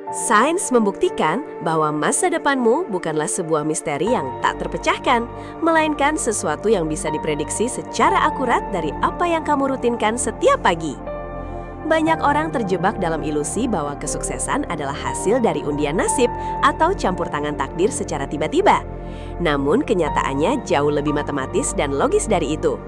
Sains membuktikan bahwa masa depanmu bukanlah sebuah misteri yang tak terpecahkan, melainkan sesuatu yang bisa diprediksi secara akurat dari apa yang kamu rutinkan setiap pagi. Banyak orang terjebak dalam ilusi bahwa kesuksesan adalah hasil dari undian nasib atau campur tangan takdir secara tiba-tiba. Namun kenyataannya jauh lebih matematis dan logis dari itu.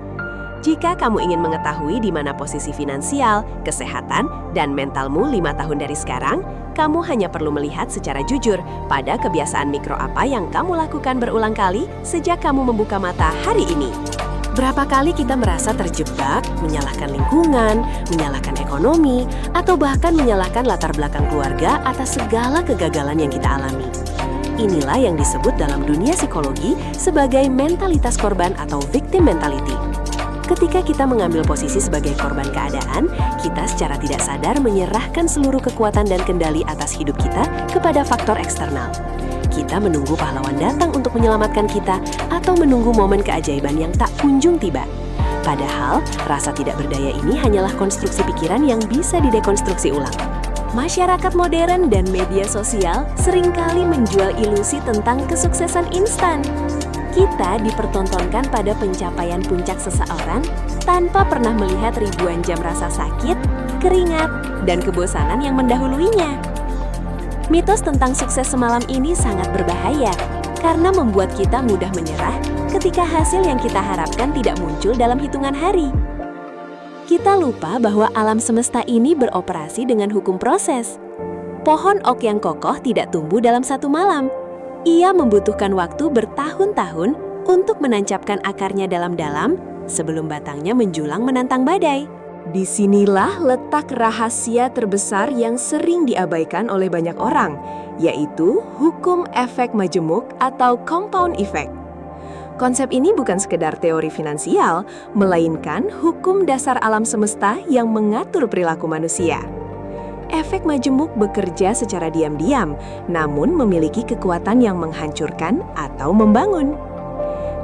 Jika kamu ingin mengetahui di mana posisi finansial, kesehatan, dan mentalmu 5 tahun dari sekarang, kamu hanya perlu melihat secara jujur pada kebiasaan mikro apa yang kamu lakukan berulang kali sejak kamu membuka mata hari ini. Berapa kali kita merasa terjebak, menyalahkan lingkungan, menyalahkan ekonomi, atau bahkan menyalahkan latar belakang keluarga atas segala kegagalan yang kita alami. Inilah yang disebut dalam dunia psikologi sebagai mentalitas korban atau victim mentality. Ketika kita mengambil posisi sebagai korban keadaan, kita secara tidak sadar menyerahkan seluruh kekuatan dan kendali atas hidup kita kepada faktor eksternal. Kita menunggu pahlawan datang untuk menyelamatkan kita atau menunggu momen keajaiban yang tak kunjung tiba. Padahal, rasa tidak berdaya ini hanyalah konstruksi pikiran yang bisa didekonstruksi ulang. Masyarakat modern dan media sosial seringkali menjual ilusi tentang kesuksesan instan. Kita dipertontonkan pada pencapaian puncak seseorang tanpa pernah melihat ribuan jam rasa sakit, keringat, dan kebosanan yang mendahuluinya. Mitos tentang sukses semalam ini sangat berbahaya karena membuat kita mudah menyerah ketika hasil yang kita harapkan tidak muncul dalam hitungan hari. Kita lupa bahwa alam semesta ini beroperasi dengan hukum proses. Pohon oak yang kokoh tidak tumbuh dalam satu malam. Ia membutuhkan waktu bertahun-tahun untuk menancapkan akarnya dalam-dalam sebelum batangnya menjulang menantang badai. Disinilah letak rahasia terbesar yang sering diabaikan oleh banyak orang, yaitu hukum efek majemuk atau compound effect. Konsep ini bukan sekedar teori finansial, melainkan hukum dasar alam semesta yang mengatur perilaku manusia. Efek majemuk bekerja secara diam-diam, namun memiliki kekuatan yang menghancurkan atau membangun.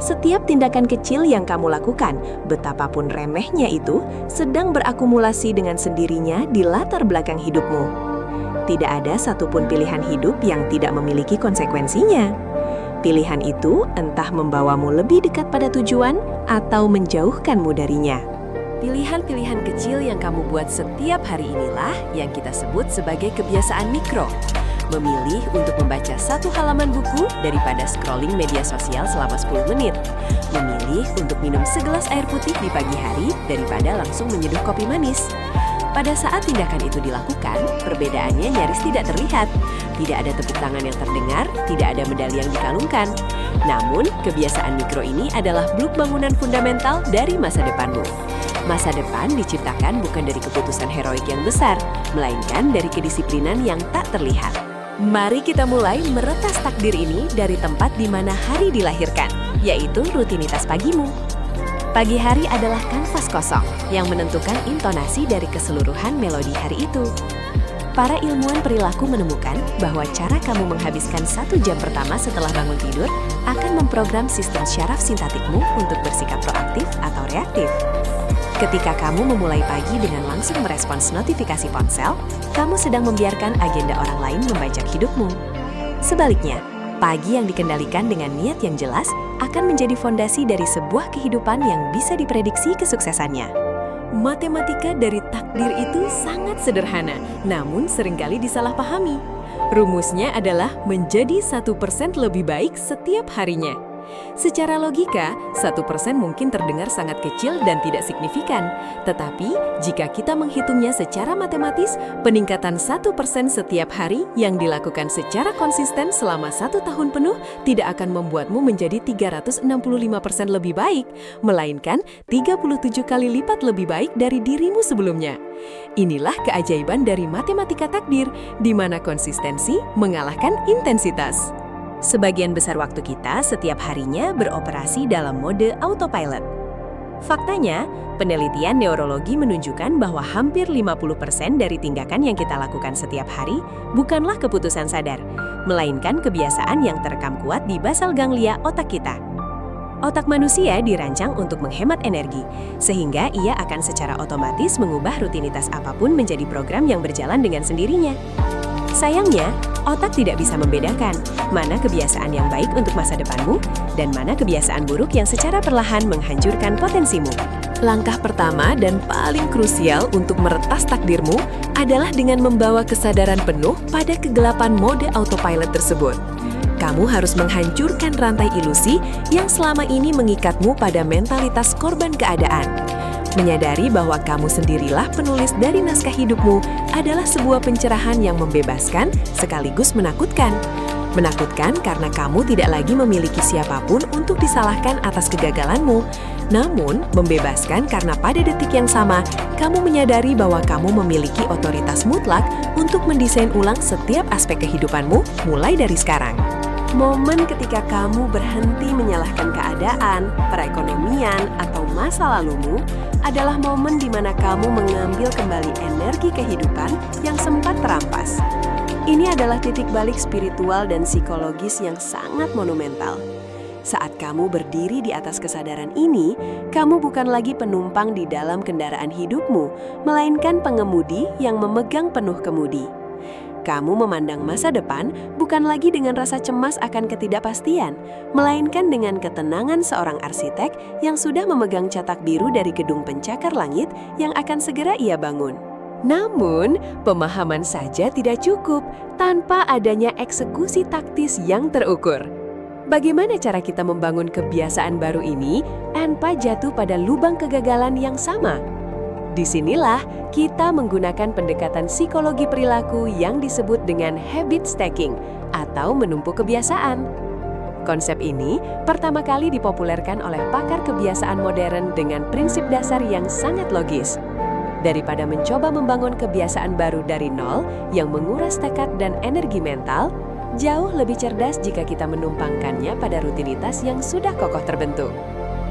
Setiap tindakan kecil yang kamu lakukan, betapapun remehnya itu, sedang berakumulasi dengan sendirinya di latar belakang hidupmu. Tidak ada satupun pilihan hidup yang tidak memiliki konsekuensinya. Pilihan itu entah membawamu lebih dekat pada tujuan atau menjauhkanmu darinya. Pilihan-pilihan kecil yang kamu buat setiap hari inilah yang kita sebut sebagai kebiasaan mikro. Memilih untuk membaca satu halaman buku daripada scrolling media sosial selama 10 menit. Memilih untuk minum segelas air putih di pagi hari daripada langsung menyeduh kopi manis. Pada saat tindakan itu dilakukan, perbedaannya nyaris tidak terlihat. Tidak ada tepuk tangan yang terdengar, tidak ada medali yang dikalungkan. Namun, kebiasaan mikro ini adalah blok bangunan fundamental dari masa depanmu. Masa depan diciptakan bukan dari keputusan heroik yang besar, melainkan dari kedisiplinan yang tak terlihat. Mari kita mulai meretas takdir ini dari tempat di mana hari dilahirkan, yaitu rutinitas pagimu. Pagi hari adalah kanvas kosong yang menentukan intonasi dari keseluruhan melodi hari itu. Para ilmuwan perilaku menemukan bahwa cara kamu menghabiskan 1 jam pertama setelah bangun tidur akan memprogram sistem syaraf sintatikmu untuk bersikap proaktif atau reaktif. Ketika kamu memulai pagi dengan langsung merespons notifikasi ponsel, kamu sedang membiarkan agenda orang lain membajak hidupmu. Sebaliknya, pagi yang dikendalikan dengan niat yang jelas akan menjadi fondasi dari sebuah kehidupan yang bisa diprediksi kesuksesannya. Matematika dari takdir itu sangat sederhana, namun seringkali disalahpahami. Rumusnya adalah menjadi 1% lebih baik setiap harinya. Secara logika, 1% mungkin terdengar sangat kecil dan tidak signifikan. Tetapi, jika kita menghitungnya secara matematis, peningkatan 1% setiap hari yang dilakukan secara konsisten selama 1 tahun penuh tidak akan membuatmu menjadi 365% lebih baik, melainkan 37 kali lipat lebih baik dari dirimu sebelumnya. Inilah keajaiban dari matematika takdir, di mana konsistensi mengalahkan intensitas. Sebagian besar waktu kita setiap harinya beroperasi dalam mode autopilot. Faktanya, penelitian neurologi menunjukkan bahwa hampir 50% dari tindakan yang kita lakukan setiap hari bukanlah keputusan sadar, melainkan kebiasaan yang terekam kuat di basal ganglia otak kita. Otak manusia dirancang untuk menghemat energi, sehingga ia akan secara otomatis mengubah rutinitas apapun menjadi program yang berjalan dengan sendirinya. Sayangnya, otak tidak bisa membedakan mana kebiasaan yang baik untuk masa depanmu dan mana kebiasaan buruk yang secara perlahan menghancurkan potensimu. Langkah pertama dan paling krusial untuk meretas takdirmu adalah dengan membawa kesadaran penuh pada kegelapan mode autopilot tersebut. Kamu harus menghancurkan rantai ilusi yang selama ini mengikatmu pada mentalitas korban keadaan. Menyadari bahwa kamu sendirilah penulis dari naskah hidupmu adalah sebuah pencerahan yang membebaskan sekaligus menakutkan. Menakutkan karena kamu tidak lagi memiliki siapapun untuk disalahkan atas kegagalanmu. Namun, membebaskan karena pada detik yang sama, kamu menyadari bahwa kamu memiliki otoritas mutlak untuk mendesain ulang setiap aspek kehidupanmu mulai dari sekarang. Momen ketika kamu berhenti menyalahkan keadaan, perekonomian, atau masa lalumu adalah momen di mana kamu mengambil kembali energi kehidupan yang sempat terampas. Ini adalah titik balik spiritual dan psikologis yang sangat monumental. Saat kamu berdiri di atas kesadaran ini, kamu bukan lagi penumpang di dalam kendaraan hidupmu, melainkan pengemudi yang memegang penuh kemudi. Kamu memandang masa depan bukan lagi dengan rasa cemas akan ketidakpastian, melainkan dengan ketenangan seorang arsitek yang sudah memegang cetak biru dari gedung pencakar langit yang akan segera ia bangun. Namun, pemahaman saja tidak cukup tanpa adanya eksekusi taktis yang terukur. Bagaimana cara kita membangun kebiasaan baru ini tanpa jatuh pada lubang kegagalan yang sama? Disinilah kita menggunakan pendekatan psikologi perilaku yang disebut dengan habit stacking atau menumpuk kebiasaan. Konsep ini pertama kali dipopulerkan oleh pakar kebiasaan modern dengan prinsip dasar yang sangat logis. Daripada mencoba membangun kebiasaan baru dari nol yang menguras tekad dan energi mental, jauh lebih cerdas jika kita menumpangkannya pada rutinitas yang sudah kokoh terbentuk.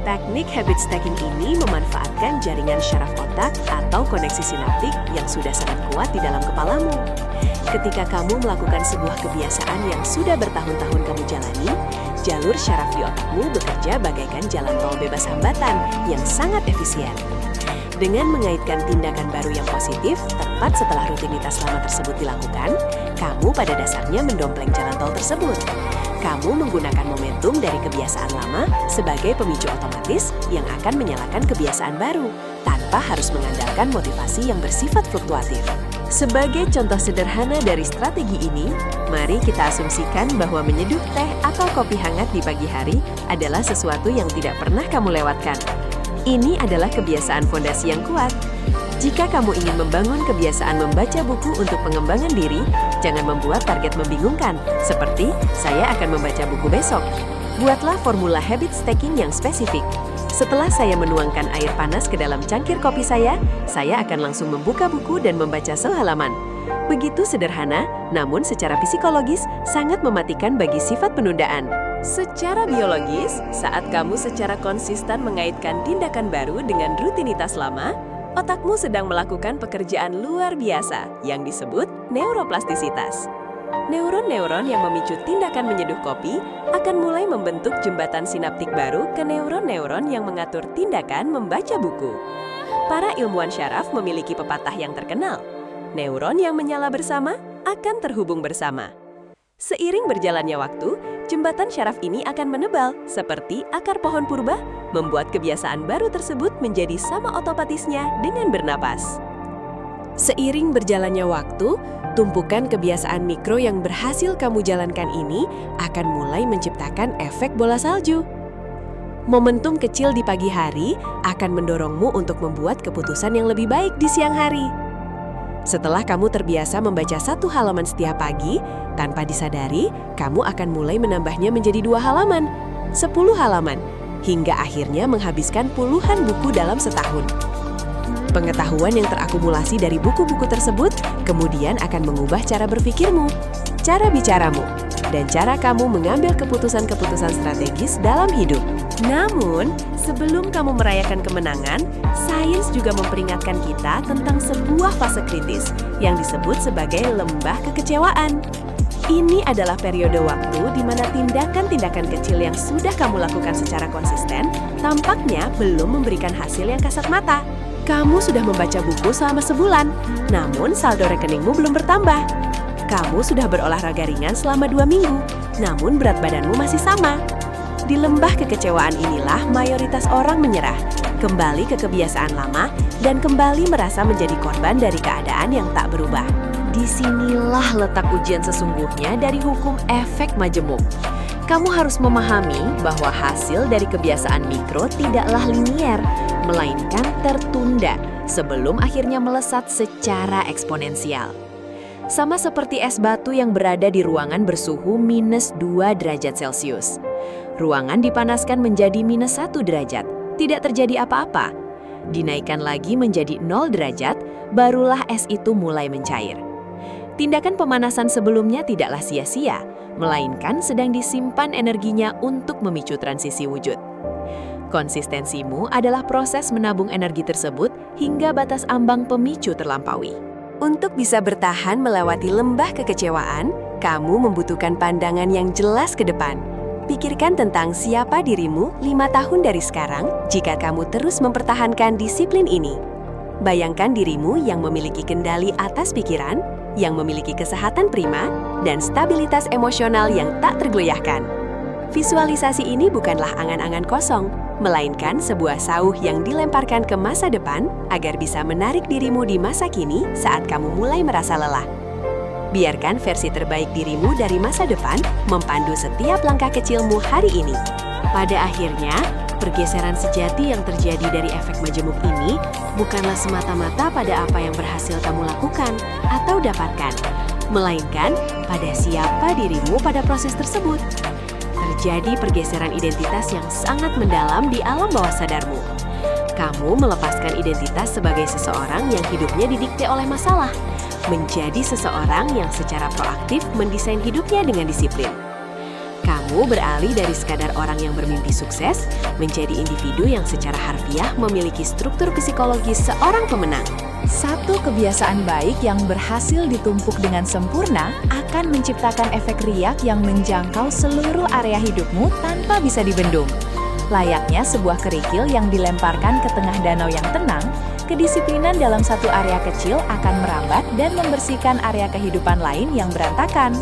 Teknik habit stacking ini memanfaatkan jaringan syaraf otak atau koneksi sinaptik yang sudah sangat kuat di dalam kepalamu. Ketika kamu melakukan sebuah kebiasaan yang sudah bertahun-tahun kamu jalani, jalur syaraf di otakmu bekerja bagaikan jalan tol bebas hambatan yang sangat efisien. Dengan mengaitkan tindakan baru yang positif, tepat setelah rutinitas lama tersebut dilakukan, kamu pada dasarnya mendompleng jalan tol tersebut. Kamu menggunakan momentum dari kebiasaan lama sebagai pemicu otomatis yang akan menyalakan kebiasaan baru, tanpa harus mengandalkan motivasi yang bersifat fluktuatif. Sebagai contoh sederhana dari strategi ini, mari kita asumsikan bahwa menyeduh teh atau kopi hangat di pagi hari adalah sesuatu yang tidak pernah kamu lewatkan. Ini adalah kebiasaan fondasi yang kuat. Jika kamu ingin membangun kebiasaan membaca buku untuk pengembangan diri, jangan membuat target membingungkan, seperti saya akan membaca buku besok. Buatlah formula habit stacking yang spesifik. Setelah saya menuangkan air panas ke dalam cangkir kopi saya akan langsung membuka buku dan membaca sehalaman. Begitu sederhana, namun secara psikologis sangat mematikan bagi sifat penundaan. Secara biologis, saat kamu secara konsisten mengaitkan tindakan baru dengan rutinitas lama, otakmu sedang melakukan pekerjaan luar biasa yang disebut neuroplastisitas. Neuron-neuron yang memicu tindakan menyeduh kopi akan mulai membentuk jembatan sinaptik baru ke neuron-neuron yang mengatur tindakan membaca buku. Para ilmuwan syaraf memiliki pepatah yang terkenal, neuron yang menyala bersama akan terhubung bersama. Seiring berjalannya waktu, jembatan syaraf ini akan menebal seperti akar pohon purba, membuat kebiasaan baru tersebut menjadi sama otomatisnya dengan bernapas. Seiring berjalannya waktu, tumpukan kebiasaan mikro yang berhasil kamu jalankan ini akan mulai menciptakan efek bola salju. Momentum kecil di pagi hari akan mendorongmu untuk membuat keputusan yang lebih baik di siang hari. Setelah kamu terbiasa membaca 1 halaman setiap pagi, tanpa disadari, kamu akan mulai menambahnya menjadi 2 halaman, 10 halaman, hingga akhirnya menghabiskan puluhan buku dalam setahun. Pengetahuan yang terakumulasi dari buku-buku tersebut kemudian akan mengubah cara berpikirmu, cara bicaramu, dan cara kamu mengambil keputusan-keputusan strategis dalam hidup. Namun, sebelum kamu merayakan kemenangan, sains juga memperingatkan kita tentang sebuah fase kritis yang disebut sebagai lembah kekecewaan. Ini adalah periode waktu di mana tindakan-tindakan kecil yang sudah kamu lakukan secara konsisten tampaknya belum memberikan hasil yang kasat mata. Kamu sudah membaca buku selama sebulan, namun saldo rekeningmu belum bertambah. Kamu sudah berolahraga ringan selama 2 minggu, namun berat badanmu masih sama. Di lembah kekecewaan inilah mayoritas orang menyerah, kembali ke kebiasaan lama, dan kembali merasa menjadi korban dari keadaan yang tak berubah. Disinilah letak ujian sesungguhnya dari hukum efek majemuk. Kamu harus memahami bahwa hasil dari kebiasaan mikro tidaklah linier, melainkan tertunda sebelum akhirnya melesat secara eksponensial. Sama seperti es batu yang berada di ruangan bersuhu minus 2 derajat Celcius. Ruangan dipanaskan menjadi minus 1 derajat, tidak terjadi apa-apa. Dinaikkan lagi menjadi 0 derajat, barulah es itu mulai mencair. Tindakan pemanasan sebelumnya tidaklah sia-sia, melainkan sedang disimpan energinya untuk memicu transisi wujud. Konsistensimu adalah proses menabung energi tersebut hingga batas ambang pemicu terlampaui. Untuk bisa bertahan melewati lembah kekecewaan, kamu membutuhkan pandangan yang jelas ke depan. Pikirkan tentang siapa dirimu 5 tahun dari sekarang jika kamu terus mempertahankan disiplin ini. Bayangkan dirimu yang memiliki kendali atas pikiran, yang memiliki kesehatan prima, dan stabilitas emosional yang tak tergoyahkan. Visualisasi ini bukanlah angan-angan kosong, melainkan sebuah sauh yang dilemparkan ke masa depan agar bisa menarik dirimu di masa kini saat kamu mulai merasa lelah. Biarkan versi terbaik dirimu dari masa depan mempandu setiap langkah kecilmu hari ini. Pada akhirnya, pergeseran sejati yang terjadi dari efek majemuk ini bukanlah semata-mata pada apa yang berhasil kamu lakukan atau dapatkan, melainkan pada siapa dirimu pada proses tersebut. Terjadi pergeseran identitas yang sangat mendalam di alam bawah sadarmu. Kamu melepaskan identitas sebagai seseorang yang hidupnya didikte oleh masalah, menjadi seseorang yang secara proaktif mendesain hidupnya dengan disiplin. Kamu beralih dari sekadar orang yang bermimpi sukses, menjadi individu yang secara harfiah memiliki struktur psikologis seorang pemenang. Satu kebiasaan baik yang berhasil ditumpuk dengan sempurna akan menciptakan efek riak yang menjangkau seluruh area hidupmu tanpa bisa dibendung. Layaknya sebuah kerikil yang dilemparkan ke tengah danau yang tenang, kedisiplinan dalam satu area kecil akan merambat dan membersihkan area kehidupan lain yang berantakan.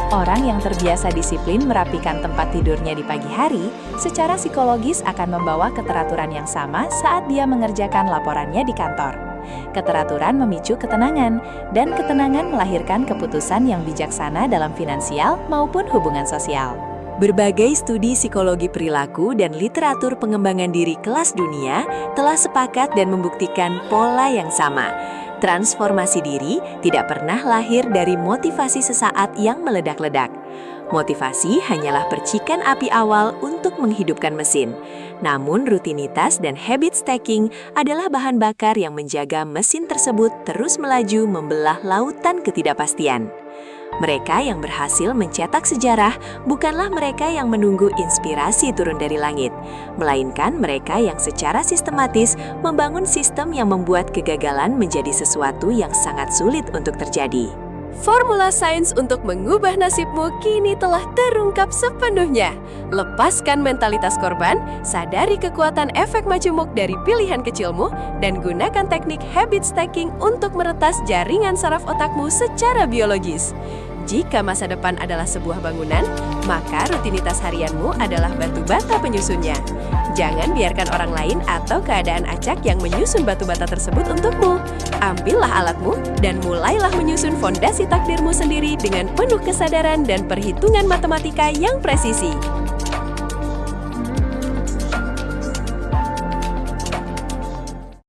Orang yang terbiasa disiplin merapikan tempat tidurnya di pagi hari, secara psikologis akan membawa keteraturan yang sama saat dia mengerjakan laporannya di kantor. Keteraturan memicu ketenangan, dan ketenangan melahirkan keputusan yang bijaksana dalam finansial maupun hubungan sosial. Berbagai studi psikologi perilaku dan literatur pengembangan diri kelas dunia telah sepakat dan membuktikan pola yang sama. Transformasi diri tidak pernah lahir dari motivasi sesaat yang meledak-ledak. Motivasi hanyalah percikan api awal untuk menghidupkan mesin. Namun rutinitas dan habit stacking adalah bahan bakar yang menjaga mesin tersebut terus melaju membelah lautan ketidakpastian. Mereka yang berhasil mencetak sejarah bukanlah mereka yang menunggu inspirasi turun dari langit, melainkan mereka yang secara sistematis membangun sistem yang membuat kegagalan menjadi sesuatu yang sangat sulit untuk terjadi. Formula sains untuk mengubah nasibmu kini telah terungkap sepenuhnya. Lepaskan mentalitas korban, sadari kekuatan efek majemuk dari pilihan kecilmu, dan gunakan teknik habit stacking untuk meretas jaringan saraf otakmu secara biologis. Jika masa depan adalah sebuah bangunan, maka rutinitas harianmu adalah batu bata penyusunnya. Jangan biarkan orang lain atau keadaan acak yang menyusun batu bata tersebut untukmu. Ambillah alatmu dan mulailah menyusun fondasi takdirmu sendiri dengan penuh kesadaran dan perhitungan matematika yang presisi.